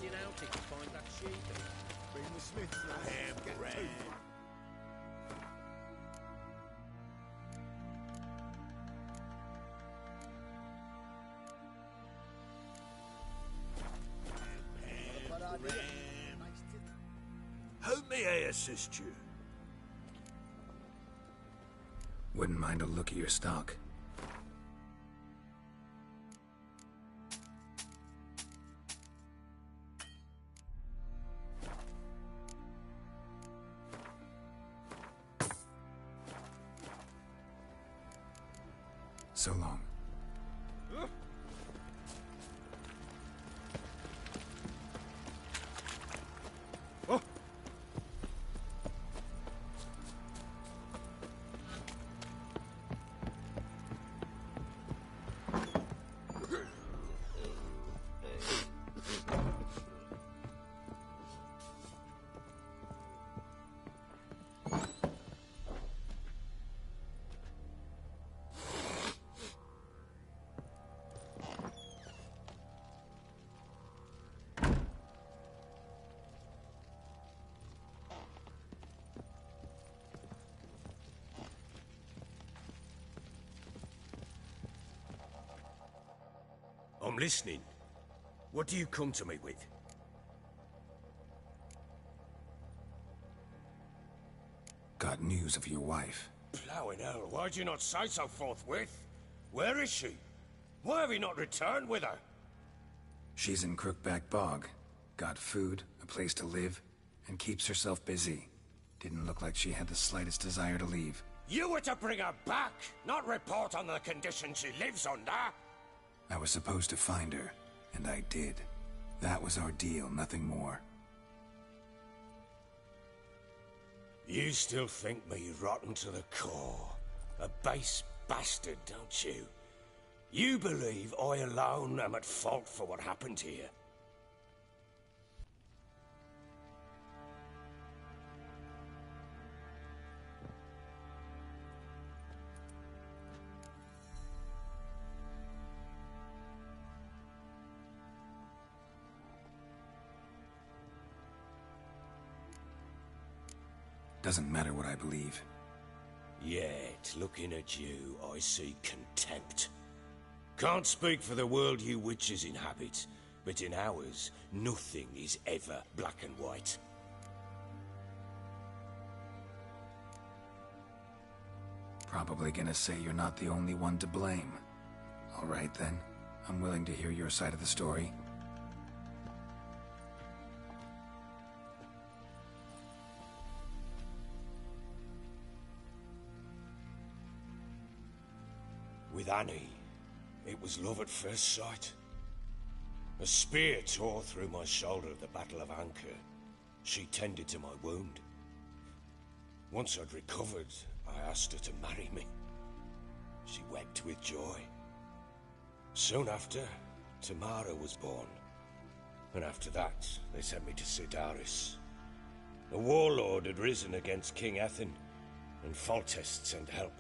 heading out here to find that sheep. Bring the smiths now. I am Get grand. to. How may I assist you? Wouldn't mind a look at your stock. So long. I'm listening. What do you come to me with? Got news of your wife. Plowing hell, why'd you not say so forthwith? Where is she? Why have you not returned with her? She's in Crookback Bog. Got food, a place to live, and keeps herself busy. Didn't look like she had the slightest desire to leave. You were to bring her back, not report on the conditions she lives under. I was supposed to find her, and I did. That was our deal, nothing more. You still think me rotten to the core. A base bastard, don't you? You believe I alone am at fault for what happened here. Doesn't matter what I believe. Yet, looking at you, I see contempt. Can't speak for the world you witches inhabit, but in ours, nothing is ever black and white. Probably gonna say you're not the only one to blame. All right then, I'm willing to hear your side of the story. With Annie, it was love at first sight. A spear tore through my shoulder at the Battle of Anchor. She tended to my wound. Once I'd recovered, I asked her to marry me. She wept with joy. Soon after, Tamara was born. And after that, they sent me to Sidaris. A warlord had risen against King Ethan, and Foltest sent help.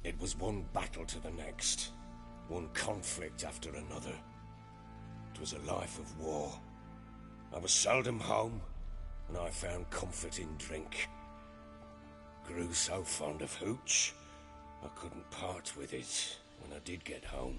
It was one battle to the next, one conflict after another. It was a life of war. I was seldom home, and I found comfort in drink. Grew so fond of hooch, I couldn't part with it when I did get home.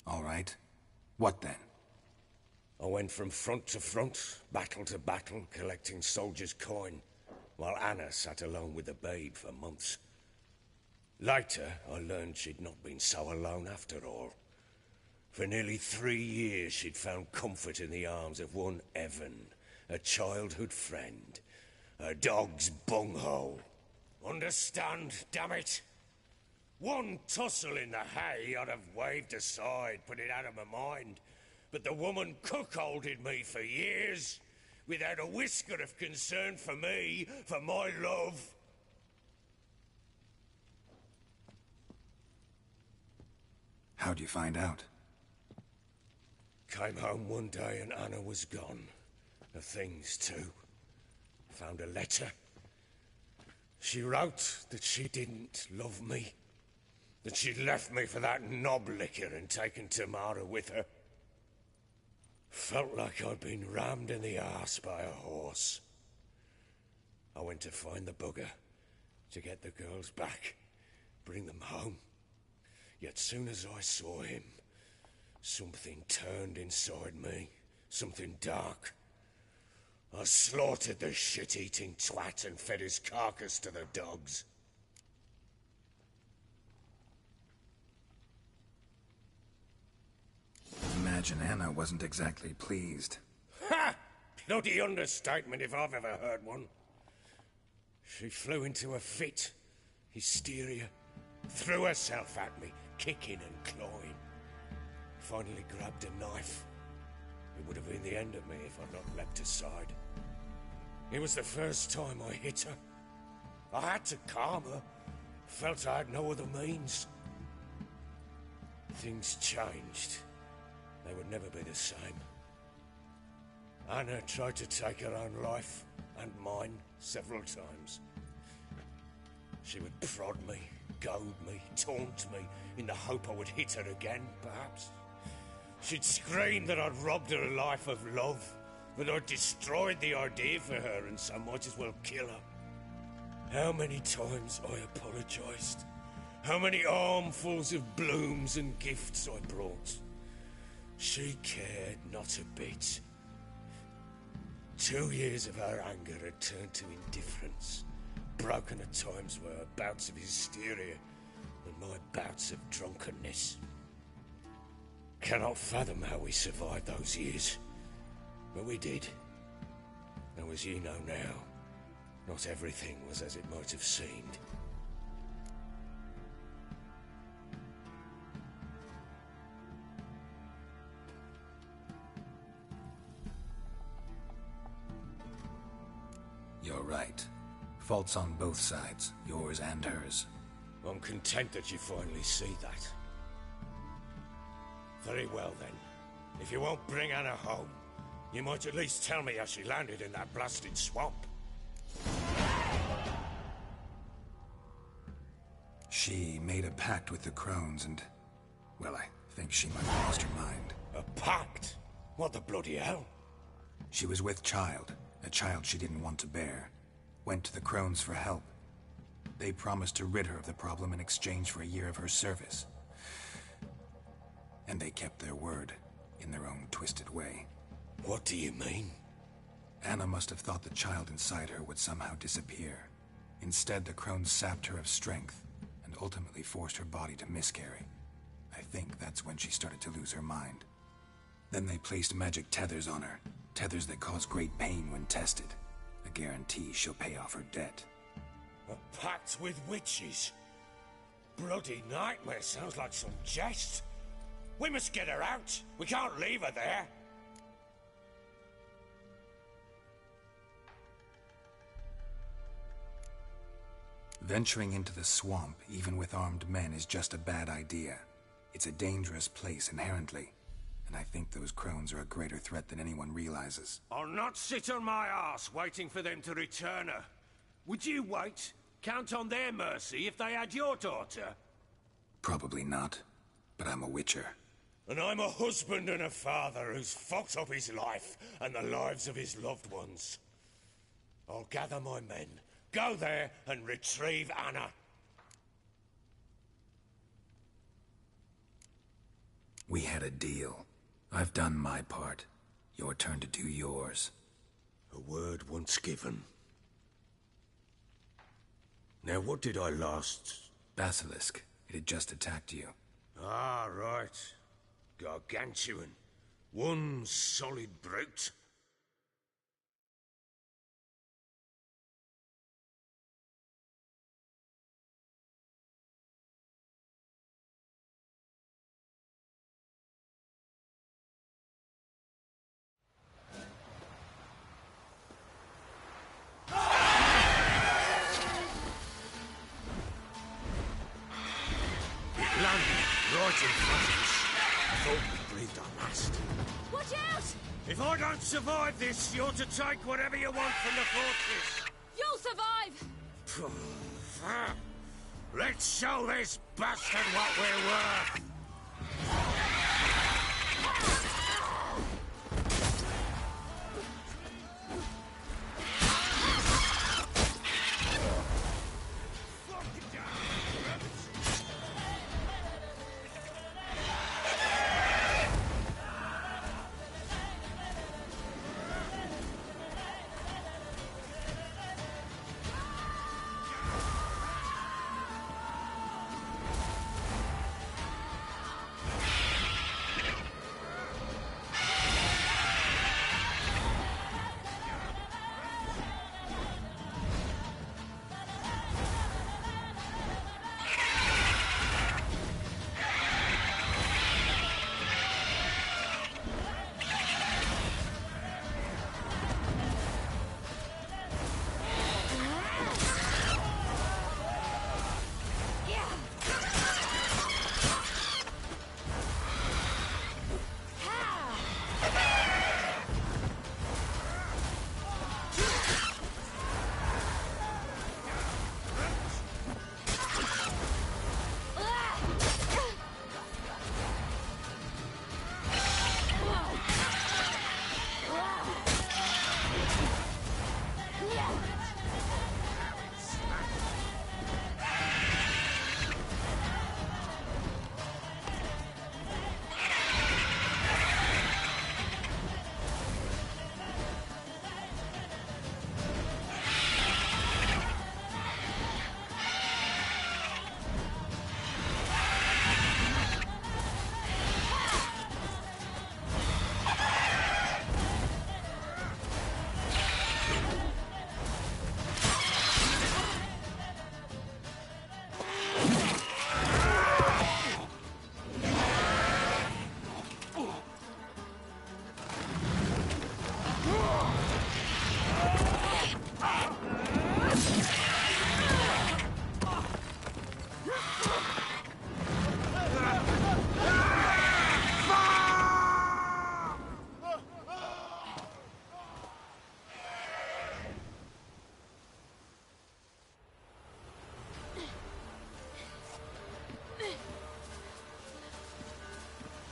All right. What then? I went from front to front, battle to battle, collecting soldiers' coin, while Anna sat alone with the babe for months. Later, I learned she'd not been so alone after all. For nearly 3 years, she'd found comfort in the arms of one Evan, a childhood friend. Her dog's bunghole. Understand, damn it? One tussle in the hay I'd have waved aside, put it out of my mind. But the woman cuckolded me for years, without a whisker of concern for me, for my love. How'd you find out? Came home one day and Anna was gone. Her things too. Found a letter. She wrote that she didn't love me. That she'd left me for that knob licker and taken Tamara with her. Felt like I'd been rammed in the arse by a horse. I went to find the bugger, to get the girls back, bring them home. Yet soon as I saw him, something turned inside me, something dark. I slaughtered the shit-eating twat and fed his carcass to the dogs. Imagine Anna wasn't exactly pleased. Ha! Bloody understatement if I've ever heard one. She flew into a fit, hysteria, threw herself at me, kicking and clawing. Finally grabbed a knife. It would have been the end of me if I'd not leapt aside. It was the first time I hit her. I had to calm her. Felt I had no other means. Things changed. They would never be the same. Anna tried to take her own life, and mine, several times. She would prod me, goad me, taunt me, in the hope I would hit her again, perhaps. She'd scream that I'd robbed her life of love, that I'd destroyed the idea for her, and so might as well kill her. How many times I apologized. How many armfuls of blooms and gifts I brought. She cared not a bit. 2 years of her anger had turned to indifference, broken at times were her bouts of hysteria and my bouts of drunkenness. Cannot fathom how we survived those years, but we did. Though as you know now, not everything was as it might have seemed. You're right. Faults on both sides, yours and hers. I'm content that you finally see that. Very well then. If you won't bring Anna home, you might at least tell me how she landed in that blasted swamp. She made a pact with the crones and... well, I think she might have lost her mind. A pact? What the bloody hell? She was with child, a child she didn't want to bear. Went to the crones for help. They promised to rid her of the problem in exchange for a year of her service. And they kept their word, in their own twisted way. What do you mean? Anna must have thought the child inside her would somehow disappear. Instead, the crones sapped her of strength, and ultimately forced her body to miscarry. I think that's when she started to lose her mind. Then they placed magic tethers on her, tethers that cause great pain when tested. A guarantee she'll pay off her debt. A pact with witches? Bloody nightmare, sounds like some jest. We must get her out. We can't leave her there. Venturing into the swamp, even with armed men, is just a bad idea. It's a dangerous place inherently, and I think those crones are a greater threat than anyone realizes. I'll not sit on my arse waiting for them to return her. Would you wait? Count on their mercy if they had your daughter? Probably not, but I'm a witcher. And I'm a husband and a father who's fucked up his life and the lives of his loved ones. I'll gather my men, go there and retrieve Anna. We had a deal. I've done my part. Your turn to do yours. A word once given. Now, what did I last... Basilisk. It had just attacked you. Ah, right. Gargantuan. One solid brute. Right in front of us. I thought we breathed our last. Watch out! If I don't survive this, you're to take whatever you want from the fortress. You'll survive! Let's show this bastard what we're worth.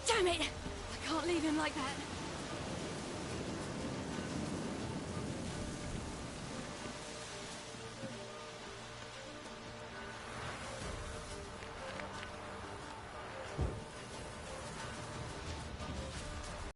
Damn it! I can't leave him like that.